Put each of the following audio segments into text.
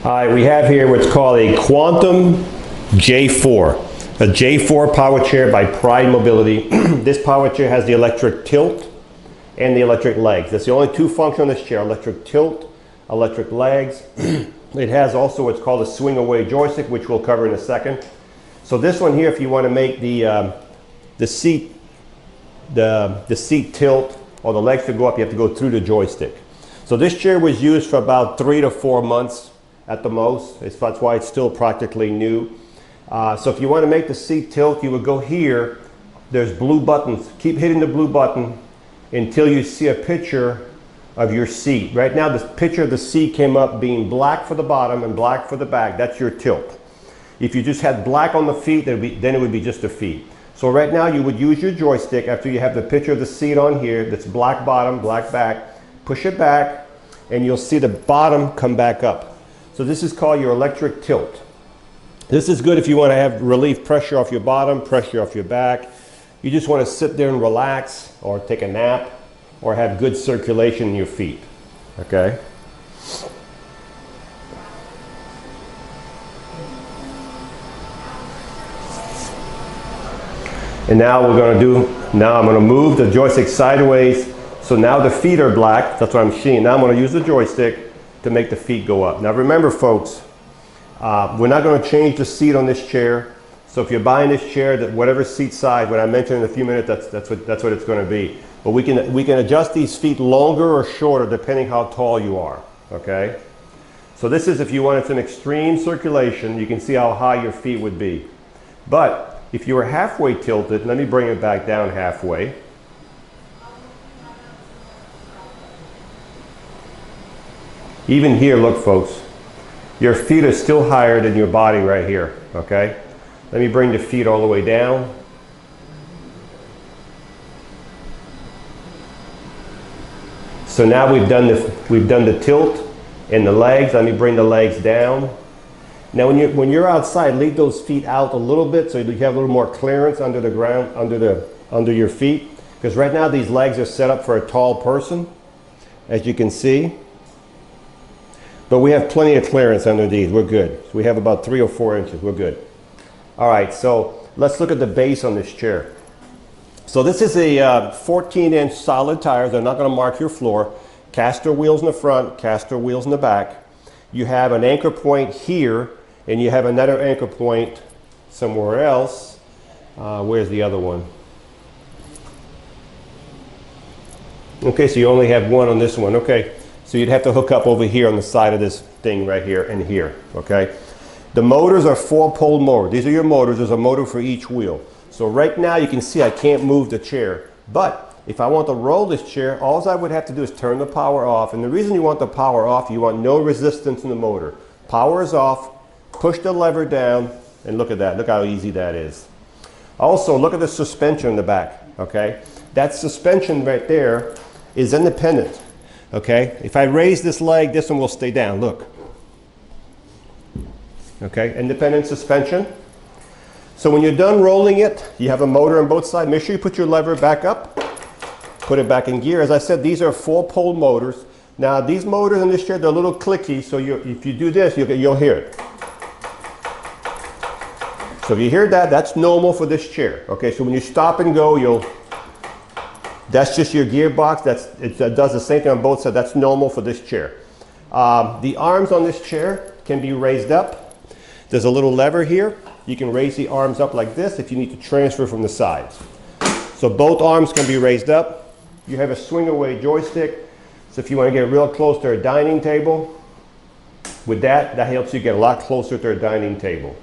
All right, we have here what's called a Quantum J4. A J4 power chair by Pride Mobility. This power chair has the electric tilt and the electric legs. That's the only two functions on this chair, electric tilt, electric legs. It has also what's called a swing away joystick, which we'll cover in a second. So this one here, if you want to make the seat tilt or the legs to go up, you have to go through the joystick. So this chair was used for about 3 to 4 months at the most. That's why it's still practically new. So if you want to make the seat tilt, you would go here. There's blue buttons. Keep hitting the blue button until you see a picture of your seat. Right now, the picture of the seat came up being black for the bottom and black for the back. That's your tilt. If you just had black on the feet, then it would be just the feet. So right now, you would use your joystick after you have the picture of the seat on here. That's black bottom, black back. Push it back, and you'll see the bottom come back up. So this is called your electric tilt. This is good if you want to have relief pressure off your bottom, pressure off your back. You just want to sit there and relax or take a nap or have good circulation in your feet. Okay? And now I'm going to move the joystick sideways. So now the feet are black. That's what I'm seeing. Now I'm going to use the joystick to make the feet go up. Now remember, folks, we're not going to change the seat on this chair. So if you're buying this chair, that whatever seat side, when I mention in a few minutes, that's what it's going to be. But we can adjust these feet longer or shorter depending how tall you are. Okay. So this is if you wanted some extreme circulation. You can see how high your feet would be. But if you were halfway tilted, let me bring it back down halfway. Even here, look, folks. Your feet are still higher than your body right here, okay? Let me bring the feet all the way down. So now we've done the tilt and the legs. Let me bring the legs down. Now when you're outside, leave those feet out a little bit so you have a little more clearance under the ground, under your feet. Because right now these legs are set up for a tall person, as you can see. But we have plenty of clearance under these. We're good. So we have about 3 or 4 inches. We're good. All right, so let's look at the base on this chair. So this is a 14-inch solid tires. They're not going to mark your floor. Caster wheels in the front, caster wheels in the back. You have an anchor point here, and you have another anchor point somewhere else. Where's the other one? Okay, so you only have one on this one. Okay. So you'd have to hook up over here on the side of this thing right here and here, okay? The motors are 4-pole motors. These are your motors. There's a motor for each wheel. So right now you can see I can't move the chair. But if I want to roll this chair, all I would have to do is turn the power off. And the reason you want the power off, you want no resistance in the motor. Power is off, push the lever down, and look at that. Look how easy that is. Also, look at the suspension in the back, okay? That suspension right there is independent. Okay, if I raise this leg, this one will stay down. Look. Okay, independent suspension. So when you're done rolling it, you have a motor on both sides. Make sure you put your lever back up, put it back in gear. As I said, these are 4-pole motors. Now these motors in this chair, they're a little clicky, so if you do this, you'll hear it. So if you hear that, that's normal for this chair. Okay, so when you stop and go, that's just your gearbox. It does the same thing on both sides. That's normal for this chair. The arms on this chair can be raised up. There's a little lever here. You can raise the arms up like this if you need to transfer from the sides. So both arms can be raised up. You have a swing away joystick. So if you want to get real close to a dining table, with that helps you get a lot closer to a dining table.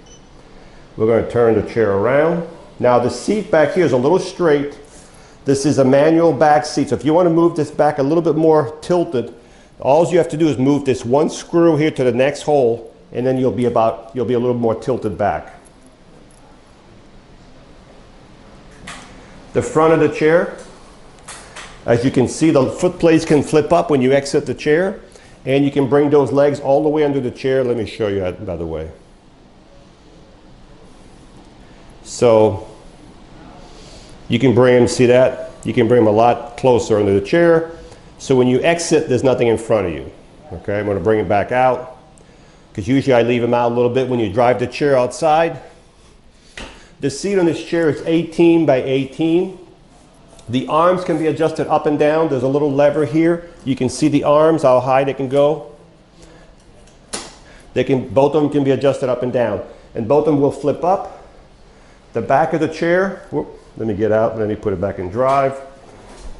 We're going to turn the chair around. Now the seat back here is a little straight. This is a manual back seat. So if you want to move this back a little bit more tilted, all you have to do is move this one screw here to the next hole, and then you'll be a little more tilted back. The front of the chair, as you can see, the foot plates can flip up when you exit the chair, and you can bring those legs all the way under the chair. Let me show you that, by the way. So you can bring them, see that? You can bring them a lot closer under the chair. So when you exit, there's nothing in front of you. Okay, I'm going to bring it back out. because usually I leave them out a little bit when you drive the chair outside. The seat on this chair is 18 by 18. The arms can be adjusted up and down. There's a little lever here. You can see the arms, how high they can go. Both of them can be adjusted up and down. And both of them will flip up. The back of the chair, let me get out, let me put it back in drive.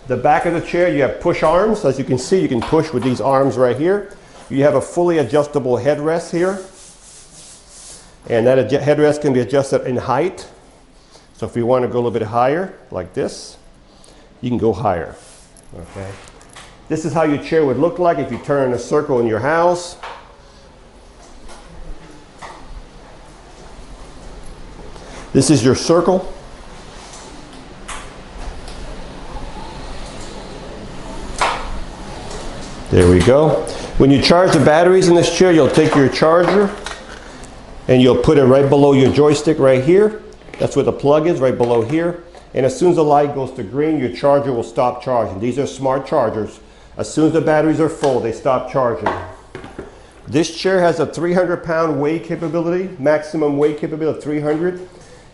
The back of the chair, you have push arms. As you can see, you can push with these arms right here. You have a fully adjustable headrest here. And that headrest can be adjusted in height. So if you want to go a little bit higher, like this, you can go higher. Okay. This is how your chair would look like if you turn in a circle in your house. This is your circle. There we go. When you charge the batteries in this chair, you'll take your charger and you'll put it right below your joystick right here. That's where the plug is, right below here. And as soon as the light goes to green, your charger will stop charging. These are smart chargers. As soon as the batteries are full, they stop charging. This chair has a 300-pound weight capability, maximum weight capability of 300.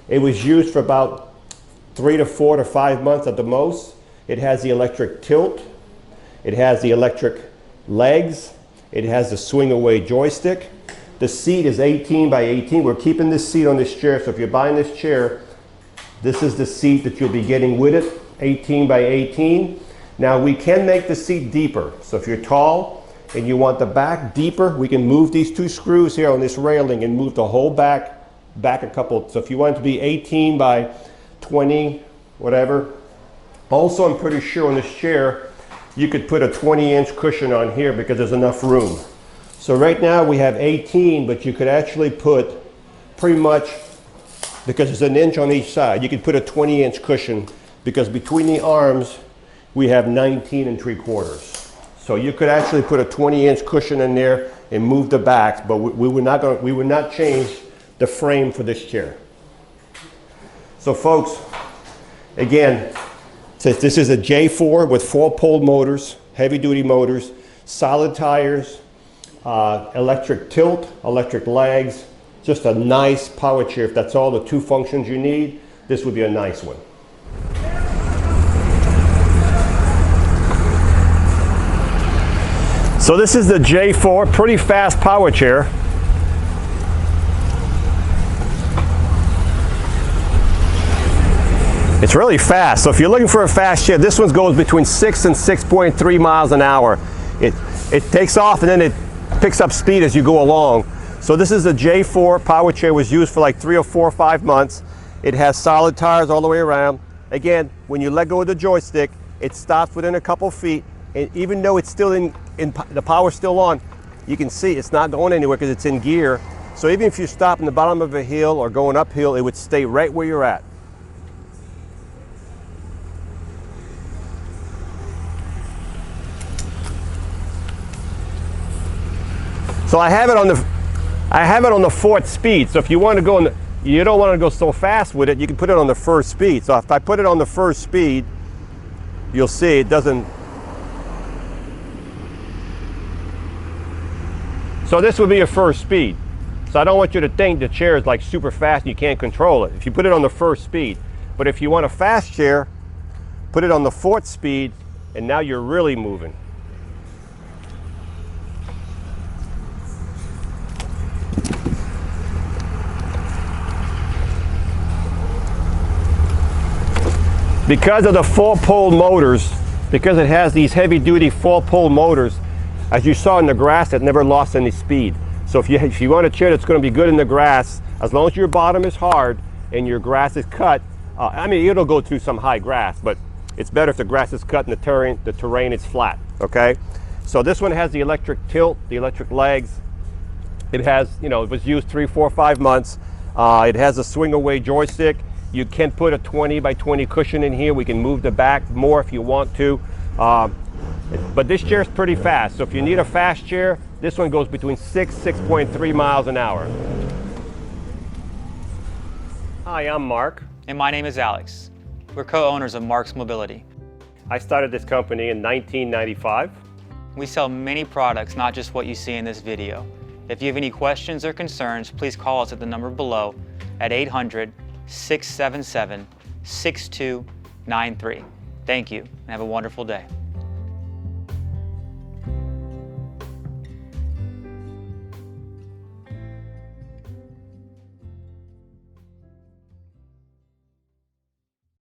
It was used for about 3 to 4 to 5 months at the most. It has the electric tilt. It has the electric legs. It has the swing away joystick. The seat is 18 by 18. We're keeping this seat on this chair. So if you're buying this chair, this is the seat that you'll be getting with it, 18 by 18. Now we can make the seat deeper. So if you're tall and you want the back deeper, we can move these 2 screws here on this railing and move the whole back a couple. So if you want it to be 18 by 20, whatever. Also, I'm pretty sure on this chair, you could put a 20-inch cushion on here because there's enough room. So right now we have 18, but you could actually put pretty much, because there's an inch on each side, you could put a 20-inch cushion because between the arms, we have 19 3/4. So you could actually put a 20-inch cushion in there and move the backs, but we would not change the frame for this chair. So folks, again, since this is a J4 with 4-pole motors, heavy-duty motors, solid tires, electric tilt, electric legs, just a nice power chair. If that's all the 2 functions you need, this would be a nice one. So this is the J4, pretty fast power chair. It's really fast. So if you're looking for a fast chair, this one goes between 6 and 6.3 miles an hour. It takes off and then it picks up speed as you go along. So this is a J4 power chair. Was used for like 3 or 4 or 5 months. It has solid tires all the way around. Again, when you let go of the joystick, it stops within a couple feet. And even though it's still the power's still on, you can see it's not going anywhere because it's in gear. So even if you stop in the bottom of a hill or going uphill, it would stay right where you're at. So I have it on the 4th speed. So if you want to go you don't want to go so fast with it, you can put it on the 1st speed. So if I put it on the 1st speed, you'll see it doesn't. So this would be your 1st speed. So I don't want you to think the chair is like super fast and you can't control it. If you put it on the 1st speed. But if you want a fast chair, put it on the 4th speed and now you're really moving. Because of the 4-pole motors, because it has these heavy-duty 4-pole motors, as you saw in the grass, it never lost any speed. So if you want a chair that's going to be good in the grass, as long as your bottom is hard and your grass is cut, I mean, it'll go through some high grass, but it's better if the grass is cut and the terrain is flat, okay? So this one has the electric tilt, the electric legs. It has, it was used 3, 4, 5 months. It has a swing away joystick. You can put a 20 by 20 cushion in here. We can move the back more if you want to. But this chair is pretty fast. So if you need a fast chair, this one goes between 6.3 miles an hour. Hi, I'm Mark. And my name is Alex. We're co-owners of Marc's Mobility. I started this company in 1995. We sell many products, not just what you see in this video. If you have any questions or concerns, please call us at the number below at 800-677-6293. Thank you, and have a wonderful day.